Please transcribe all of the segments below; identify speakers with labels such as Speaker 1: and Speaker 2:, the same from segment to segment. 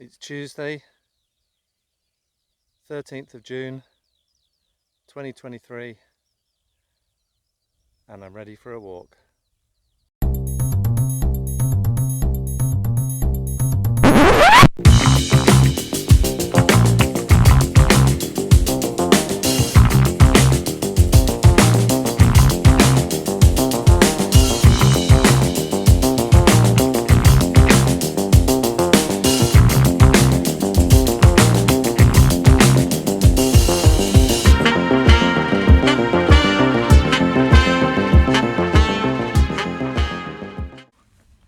Speaker 1: It's Tuesday, 13th of June 2023, and I'm ready for a walk.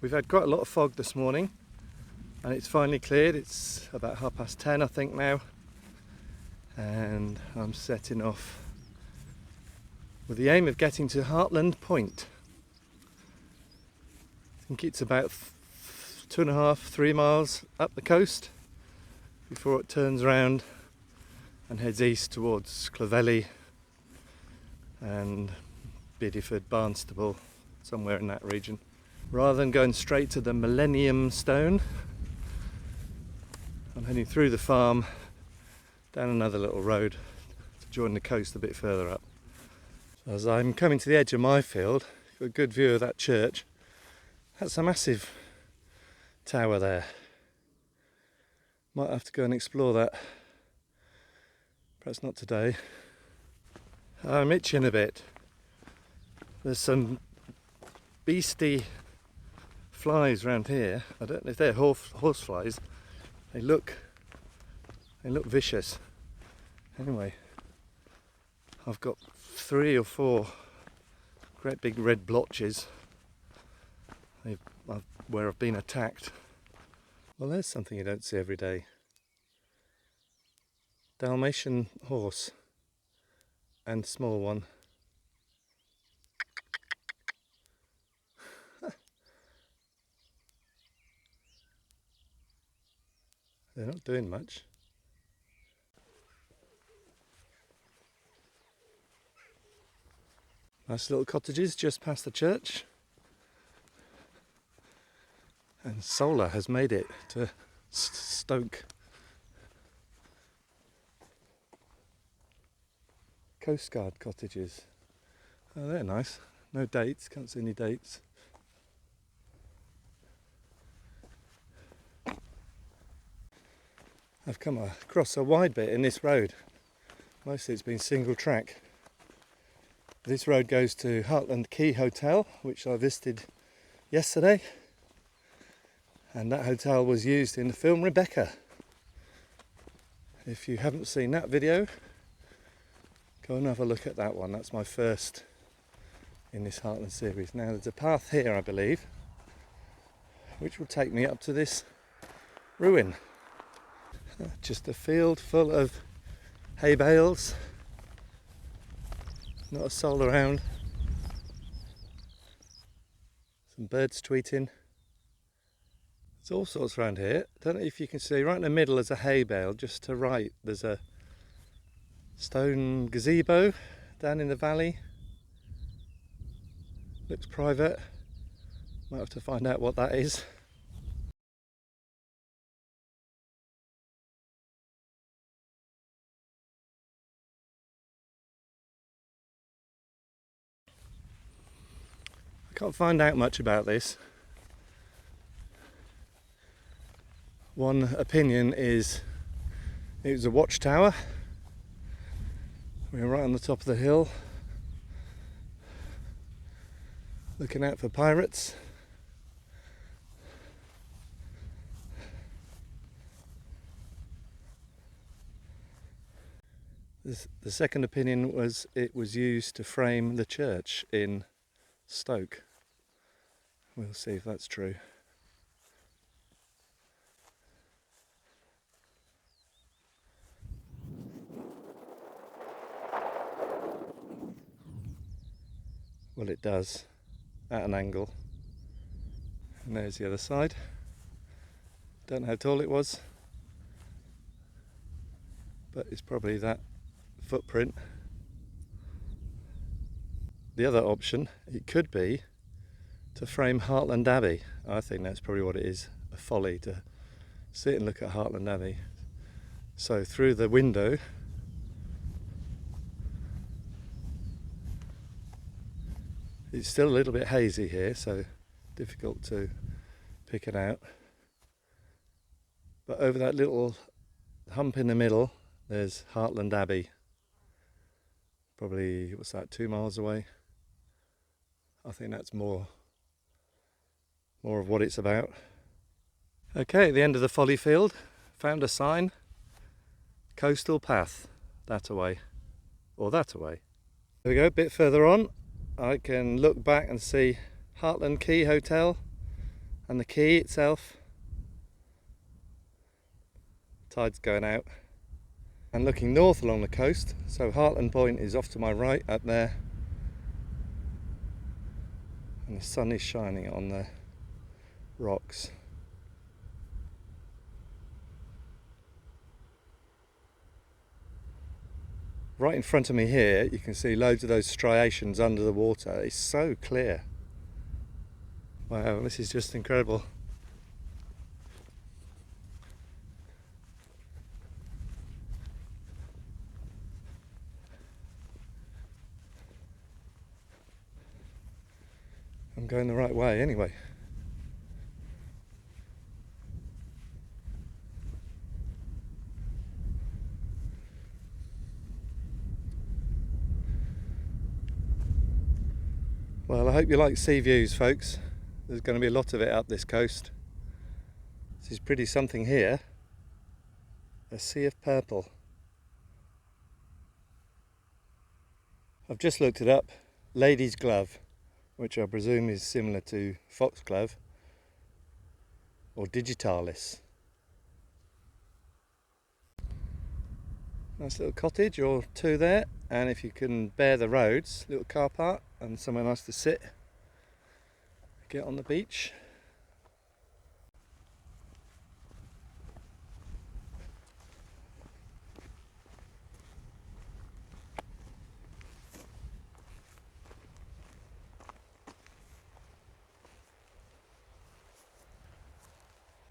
Speaker 1: We've had quite a lot of fog this morning and it's finally cleared. It's about 10:30 I think now, and I'm setting off with the aim of getting to Hartland Point. I think it's about 2.5-3 miles up the coast before it turns around and heads east towards Clovelly and Bideford, Barnstaple, somewhere in that region. Rather than going straight to the Millennium Stone, I'm heading through the farm down another little road to join the coast a bit further up. So as I'm coming to the edge of my field, got a good view of that church. That's a massive tower there. Might have to go and explore that. Perhaps not today. I'm itching a bit. There's some beastie flies around here. I don't know if they're horse flies. They look vicious. Anyway, I've got 3 or 4 great big red blotches where I've been attacked. Well, there's something you don't see every day. Dalmatian horse and small one. They're not doing much. Nice little cottages just past the church. And solar has made it to Stoke. Coast Guard cottages. Oh, they're nice. No dates, can't see any dates. I've come across a wide bit in this road. Mostly it's been single track. This road goes to Hartland Quay Hotel, which I visited yesterday. And that hotel was used in the film Rebecca. If you haven't seen that video, go and have a look at that one. That's my first in this Hartland series. Now there's a path here, I believe, which will take me up to this ruin. Just a field full of hay bales, not a soul around. Some birds tweeting. There's all sorts around here. Don't know if you can see, right in the middle is a hay bale. Just to right there's a stone gazebo down in the valley. Looks private. Might have to find out what that is. I can't find out much about this. One opinion is it was a watchtower. We were right on the top of the hill, looking out for pirates. The second opinion was it was used to frame the church in Stoke. We'll see if that's true. Well, it does, at an angle. And there's the other side. Don't know how tall it was, but it's probably that footprint. The other option, it could be to frame Hartland Abbey. I think that's probably what it is, a folly to sit and look at Hartland Abbey. So through the window it's still a little bit hazy here, so difficult to pick it out. But over that little hump in the middle, there's Hartland Abbey. Probably, what's that, 2 miles away? I think that's more of what it's about. Okay, at the end of the folly field, found a sign. Coastal path, that away, or that away. There we go, a bit further on, I can look back and see Hartland Quay Hotel and the quay itself. Tide's going out. And looking north along the coast, so Hartland Point is off to my right up there. And the sun is shining on the rocks. Right in front of me here, you can see loads of those striations under the water. It's so clear. Wow, this is just incredible. I'm going the right way anyway. Well, I hope you like sea views, folks. There's going to be a lot of it up this coast. This is pretty something here. A sea of purple. I've just looked it up. Lady's glove, which I presume is similar to foxglove or digitalis. Nice little cottage or two there, and if you can bear the roads, little car park and somewhere nice to sit, get on the beach.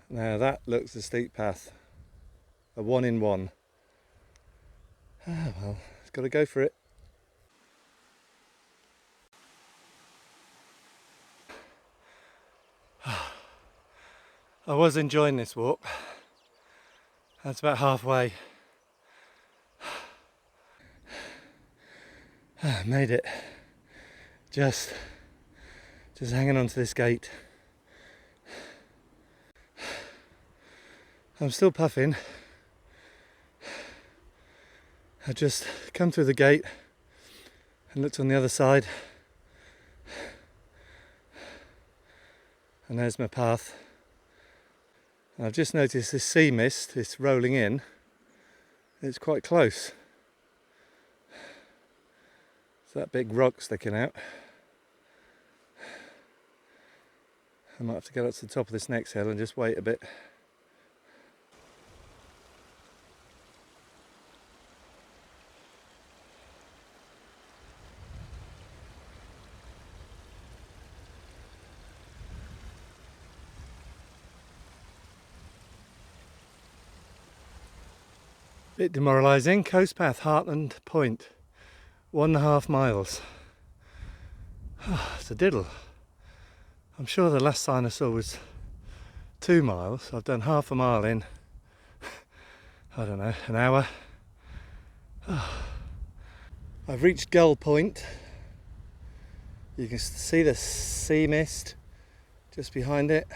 Speaker 1: Now that looks a steep path, a 1-in-1. Ah well, it's got to go for it. I was enjoying this walk. That's about halfway. Made it. Just hanging on to this gate. I'm still puffing. I just come through the gate and looked on the other side, and there's my path. And I've just noticed this sea mist, it's rolling in. It's quite close. It's that big rock sticking out. I might have to get up to the top of this next hill and just wait a bit. Bit demoralising. Coast path, Hartland Point, 1.5 miles. It's a diddle. I'm sure the last sign I saw was 2 miles. I've done half a mile in, I don't know, an hour. I've reached Gull Point. You can see the sea mist just behind it,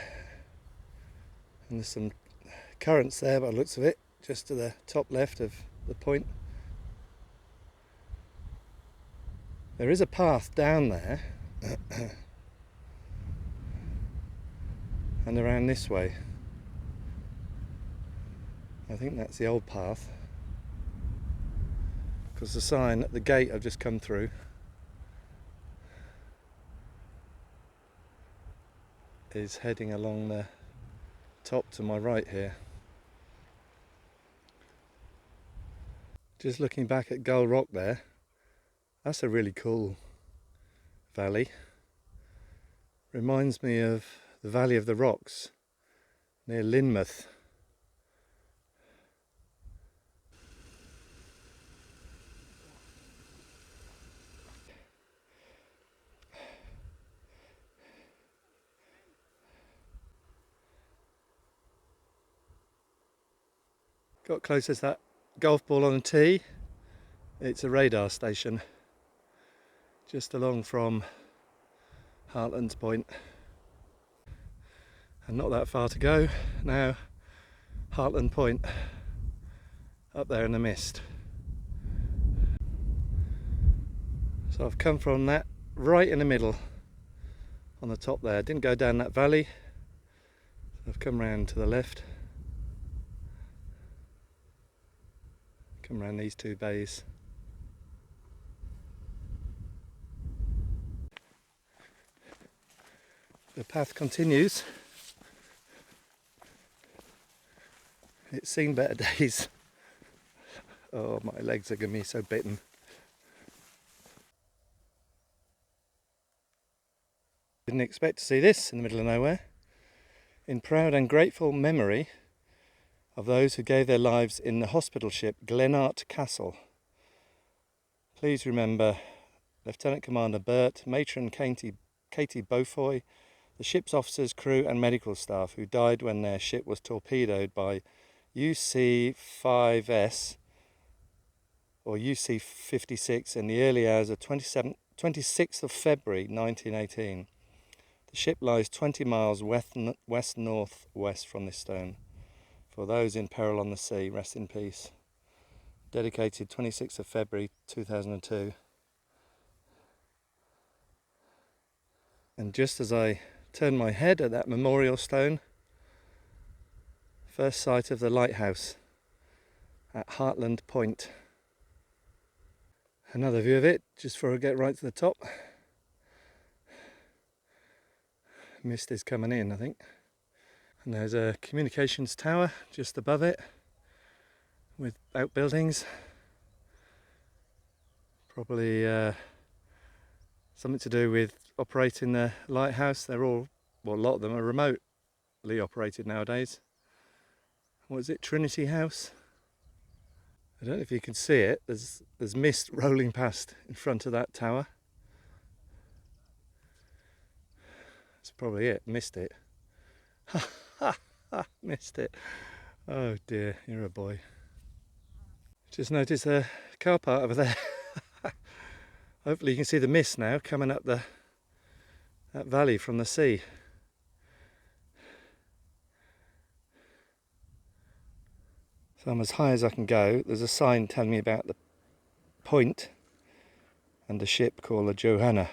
Speaker 1: and there's some currents there by the looks of it, just to the top left of the point. There is a path down there and around this way. I think that's the old path, because the sign at the gate I've just come through is heading along the top to my right here. Just looking back at Gull Rock there, that's a really cool valley. Reminds me of the Valley of the Rocks near Lynmouth. Got close as that golf ball on a tee. It's a radar station just along from Hartland Point. And not that far to go now. Hartland Point up there in the mist. So I've come from that right in the middle on the top there. Didn't go down that valley. I've come round to the left. Come round these two bays. The path continues. It's seen better days. Oh, my legs are going to be so bitten. Didn't expect to see this in the middle of nowhere. In proud and grateful memory of those who gave their lives in the hospital ship Glenart Castle. Please remember Lieutenant Commander Burt, Matron Katie Beaufoy, the ship's officers, crew and medical staff who died when their ship was torpedoed by UC-5S or UC-56 in the early hours of 26th of February 1918. The ship lies 20 miles west-northwest from this stone. For those in peril on the sea, rest in peace. Dedicated 26th of February 2002. And just as I turned my head at that memorial stone, first sight of the lighthouse at Hartland Point. Another view of it just before I get right to the top. Mist is coming in, I think. And there's a communications tower just above it with outbuildings. Probably something to do with operating the lighthouse. They're all, well, a lot of them are remotely operated nowadays. What is it, Trinity House? I don't know if you can see it. There's mist rolling past in front of that tower. That's probably it. Missed it. Ha ha ha! Missed it. Oh dear, you're a boy. Just noticed the car park over there. Hopefully you can see the mist now coming up that valley from the sea. So I'm as high as I can go. There's a sign telling me about the point and the ship called the Johanna,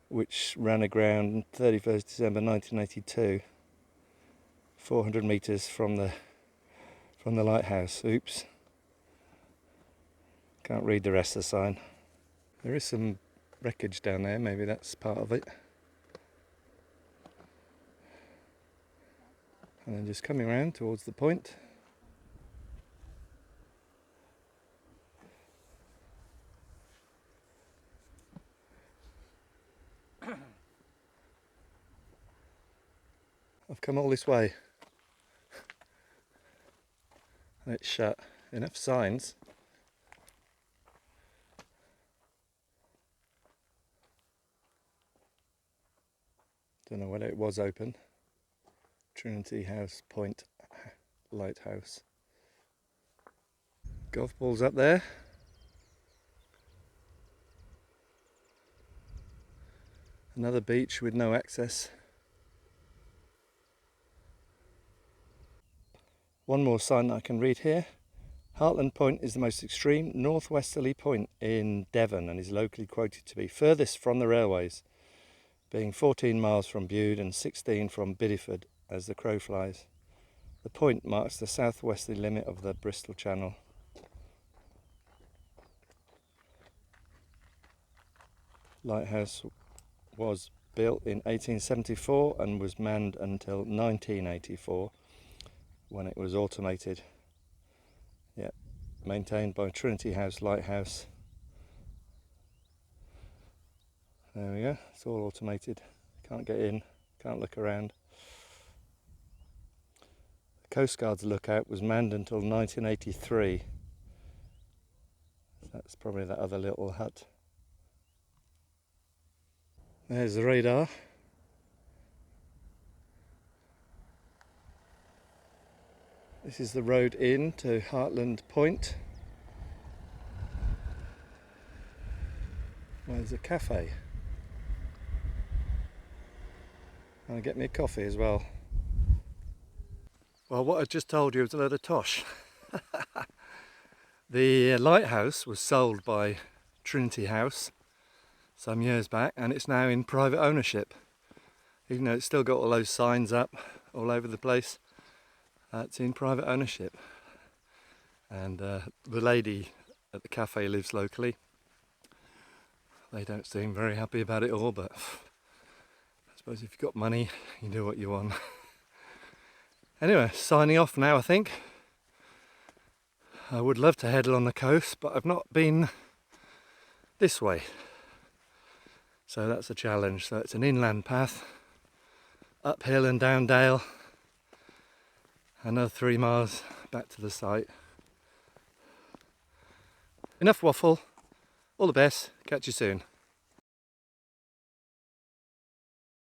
Speaker 1: which ran aground 31st December 1982, 400 metres from the lighthouse. Oops, can't read the rest of the sign. There is some wreckage down there, maybe that's part of it. And then just coming around towards the point. I've come all this way and it's shut. Enough signs. Don't know whether it was open. Trinity House Point Lighthouse. Golf balls up there. Another beach with no access. One more sign that I can read here. Hartland Point is the most extreme northwesterly point in Devon and is locally quoted to be furthest from the railways, being 14 miles from Bude and 16 from Bideford as the crow flies. The point marks the southwesterly limit of the Bristol Channel. Lighthouse was built in 1874 and was manned until 1984 when it was automated. Yeah, maintained by Trinity House Lighthouse. There we go, it's all automated. Can't get in, can't look around. The Coast Guard's lookout was manned until 1983. That's probably that other little hut. There's the radar. This is the road in to Hartland Point. There's a cafe. I'll get me a coffee as well. Well, what I just told you was a load of tosh. The Lighthouse was sold by Trinity House some years back, and it's now in private ownership. Even though it's still got all those signs up all over the place, it's in private ownership. And the lady at the cafe lives locally. They don't seem very happy about it all, but I suppose if you've got money, you do what you want. Anyway, signing off now, I think. I would love to head along the coast, but I've not been this way. So that's a challenge. So it's an inland path, uphill and down dale. Another 3 miles back to the site. Enough waffle. All the best. Catch you soon.